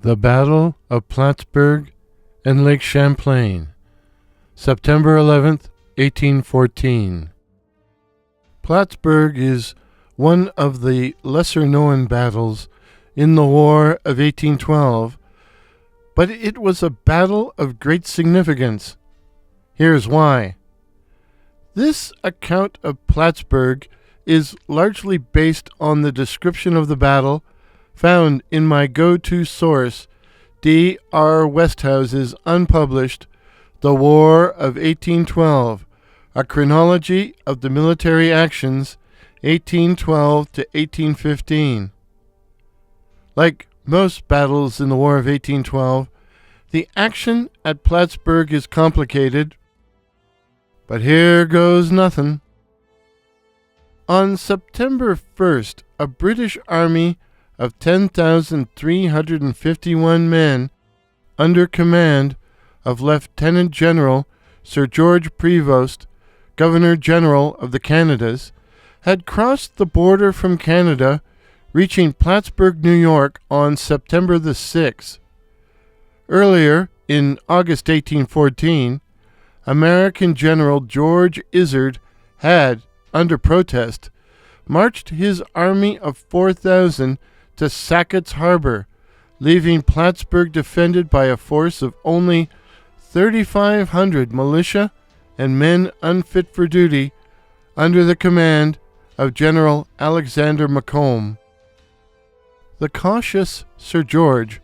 The Battle of Plattsburgh and Lake Champlain, September 11th, 1814. Plattsburgh is one of the lesser-known battles in the War of 1812, but it was a battle of great significance. Here's why. This account of Plattsburgh is largely based on the description of the battle found in my go-to source, D.R. Westhouse's unpublished The War of 1812, a chronology of the military actions 1812 to 1815. Like most battles in the War of 1812, the action at Plattsburgh is complicated, but here goes nothing. On September 1st, a British army of 10,351 men under command of Lieutenant General Sir George Prevost, Governor-General of the Canadas, had crossed the border from Canada, reaching Plattsburgh, New York on September the 6th. Earlier, in August 1814, American General George Izard had, under protest, marched his army of 4,000 to Sackett's Harbor, leaving Plattsburgh defended by a force of only 3,500 militia and men unfit for duty under the command of General Alexander Macomb. The cautious Sir George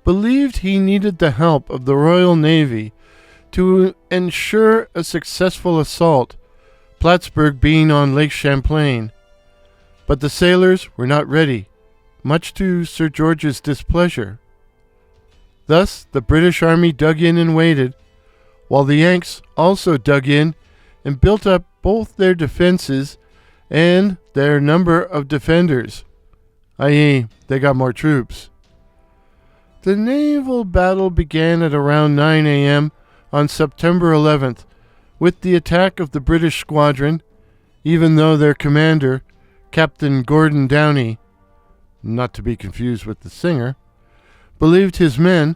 believed he needed the help of the Royal Navy to ensure a successful assault, Plattsburgh being on Lake Champlain. But the sailors were not ready, much to Sir George's displeasure. Thus the British army dug in and waited, while the Yanks also dug in and built up both their defenses and their number of defenders, i.e., they got more troops. The naval battle began at around 9 a.m. on September 11th with the attack of the British squadron, even though their commander, Captain Gordon Downie, not to be confused with the singer, believed his men,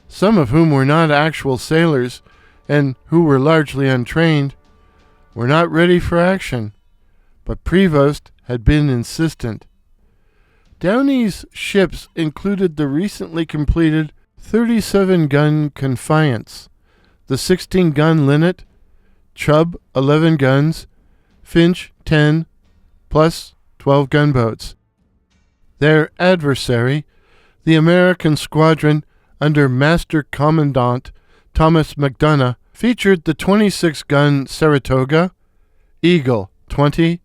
some of whom were not actual sailors and who were largely untrained, were not ready for action, but Prevost had been insistent. Downie's ships included the recently completed 37-gun Confiance, the 16-gun Linnet, Chubb 11 guns, Finch 10, plus 12 gunboats. Their adversary, the American squadron under Master Commandant Thomas Macdonough, featured the 26-gun Saratoga, Eagle 20,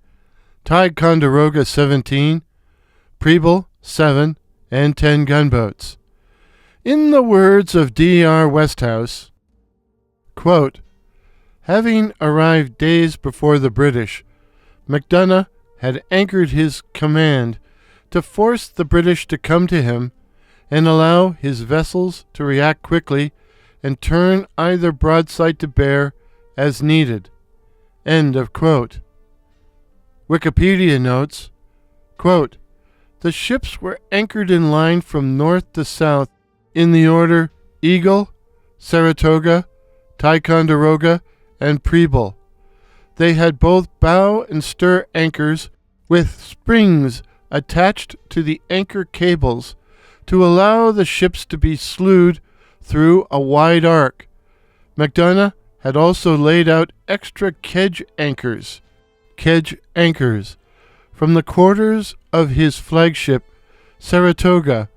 Ticonderoga 17, Preble 7, and 10 gunboats. In the words of D.R. Westhouse, quote, "Having arrived days before the British, Macdonough had anchored his command to force the British to come to him and allow his vessels to react quickly and turn either broadside to bear as needed." End of quote. Wikipedia notes, quote, "The ships were anchored in line from north to south in the order Eagle, Saratoga, Ticonderoga, and Preble. They had both bow and stir anchors with springs attached to the anchor cables to allow the ships to be slewed through a wide arc. Macdonough had also laid out extra kedge anchors from the quarters of his flagship, Saratoga,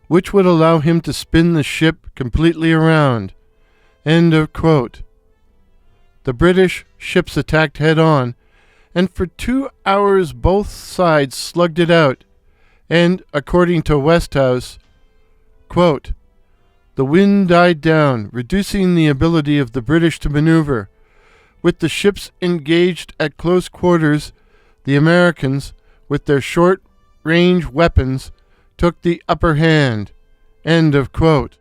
which would allow him to spin the ship completely around." End of quote. The British ships attacked head-on, and for 2 hours both sides slugged it out, and, according to Westhouse, quote, "The wind died down, reducing the ability of the British to maneuver. With the ships engaged at close quarters, the Americans, with their short-range weapons, took the upper hand." End of quote.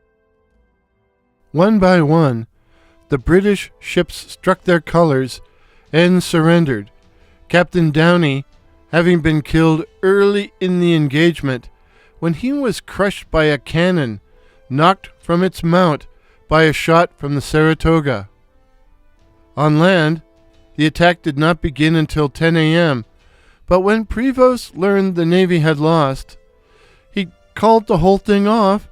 One by one, the British ships struck their colors and surrendered, Captain Downie having been killed early in the engagement when he was crushed by a cannon knocked from its mount by a shot from the Saratoga. On land, the attack did not begin until 10 a.m., but when Prevost learned the Navy had lost, he called the whole thing off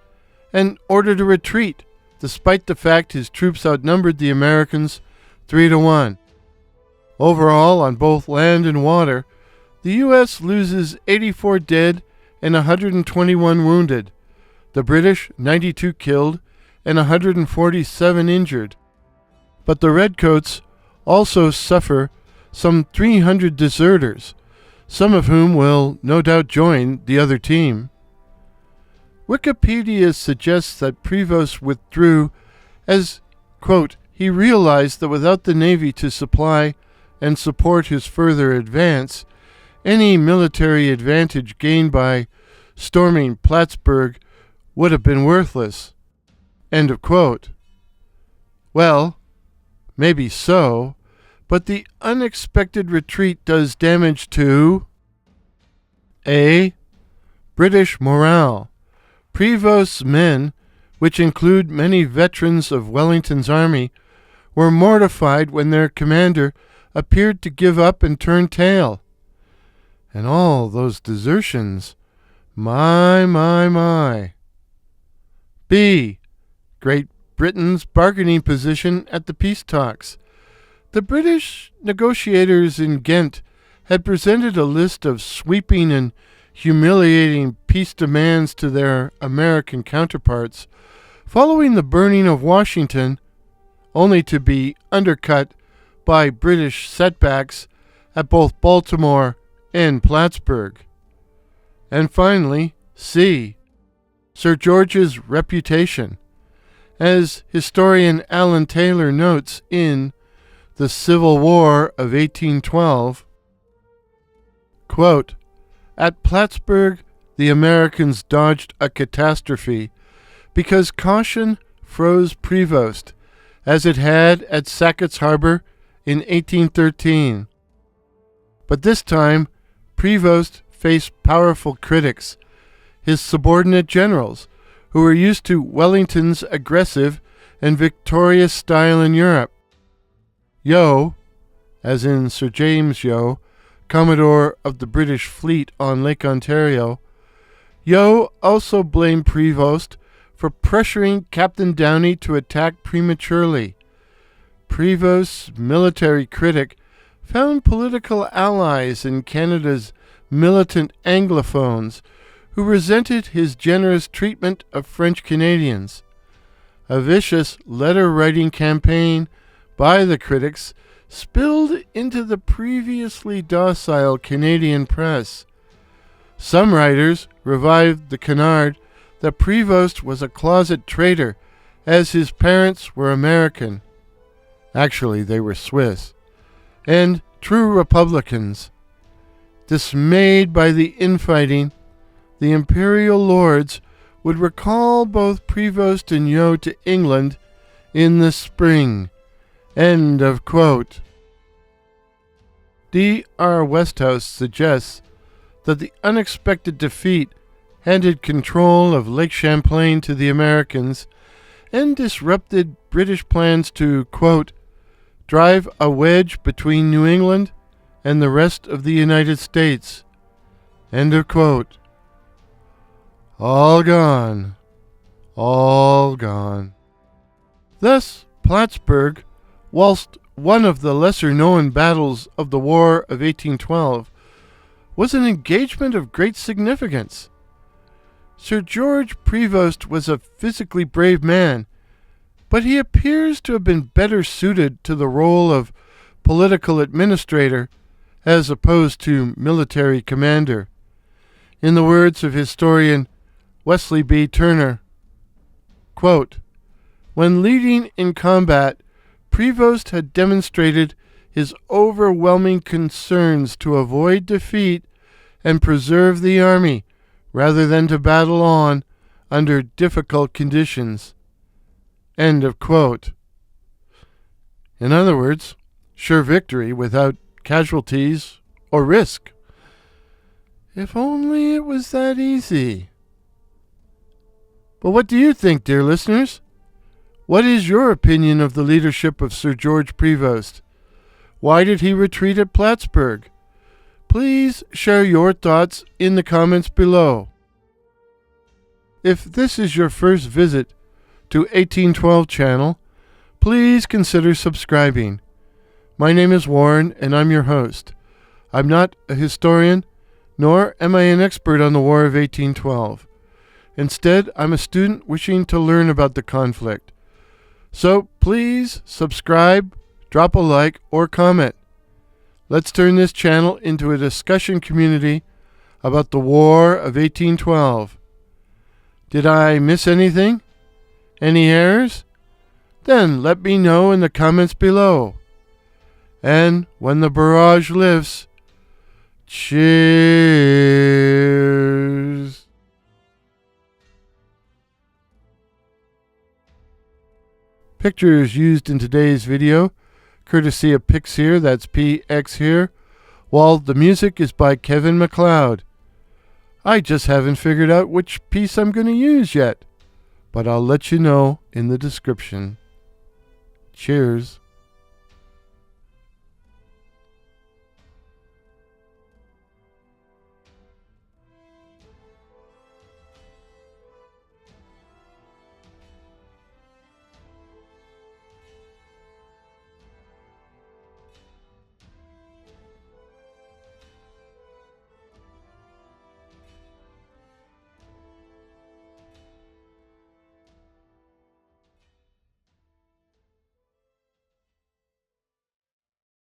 and ordered a retreat, despite the fact his troops outnumbered the Americans 3-1. Overall, on both land and water, the U.S. loses 84 dead and 121 wounded, the British 92 killed and 147 injured. But the Redcoats also suffer some 300 deserters, some of whom will no doubt join the other team. Wikipedia suggests that Prevost withdrew as, quote, he realized that without the Navy to supply and support his further advance, any military advantage gained by storming Plattsburgh would have been worthless. End of quote. Well, maybe so, but the unexpected retreat does damage to A. British morale. Prevost's men, which include many veterans of Wellington's army, were mortified when their commander appeared to give up and turn tail. And all those desertions. My. B. Great Britain's bargaining position at the peace talks. The British negotiators in Ghent had presented a list of sweeping and humiliating peace demands to their American counterparts, following the burning of Washington, only to be undercut by British setbacks at both Baltimore and Plattsburgh. And finally, C. Sir George's reputation. As historian Alan Taylor notes in The Civil War of 1812, quote, at Plattsburgh, the Americans dodged a catastrophe because caution froze Prevost, as it had at Sackett's Harbor in 1813. But this time, Prevost faced powerful critics, his subordinate generals, who were used to Wellington's aggressive and victorious style in Europe. Yeo, as in Sir James Yeo, Commodore of the British fleet on Lake Ontario, Yeo also blamed Prevost for pressuring Captain Downie to attack prematurely. Prevost's military critic found political allies in Canada's militant Anglophones who resented his generous treatment of French Canadians. A vicious letter-writing campaign by the critics spilled into the previously docile Canadian press. Some writers revived the canard that Prevost was a closet traitor, as his parents were American. Actually, they were Swiss. And true Republicans. Dismayed by the infighting, the imperial lords would recall both Prevost and Yeo to England in the spring. End of quote. D.R. Westhouse suggests that the unexpected defeat handed control of Lake Champlain to the Americans and disrupted British plans to, quote, drive a wedge between New England and the rest of the United States. End of quote. All gone. All gone. Thus, Plattsburgh, whilst one of the lesser-known battles of the War of 1812, was an engagement of great significance. Sir George Prevost was a physically brave man, but he appears to have been better suited to the role of political administrator as opposed to military commander. In the words of historian Wesley B. Turner, quote, when leading in combat, Prevost had demonstrated his overwhelming concerns to avoid defeat and preserve the army rather than to battle on under difficult conditions. End of quote. In other words, sure victory without casualties or risk. If only it was that easy. But what do you think, dear listeners? What is your opinion of the leadership of Sir George Prevost? Why did he retreat at Plattsburgh? Please share your thoughts in the comments below. If this is your first visit to 1812 channel, please consider subscribing. My name is Warren, and I'm your host. I'm not a historian, nor am I an expert on the War of 1812. Instead, I'm a student wishing to learn about the conflict. So please subscribe, drop a like, or comment. Let's turn this channel into a discussion community about the War of 1812. Did I miss anything? Any errors? Then let me know in the comments below. And when the barrage lifts, cheers! Pictures used in today's video, courtesy of Pixhere, that's PX here, while the music is by Kevin MacLeod. I just haven't figured out which piece I'm going to use yet, but I'll let you know in the description. Cheers.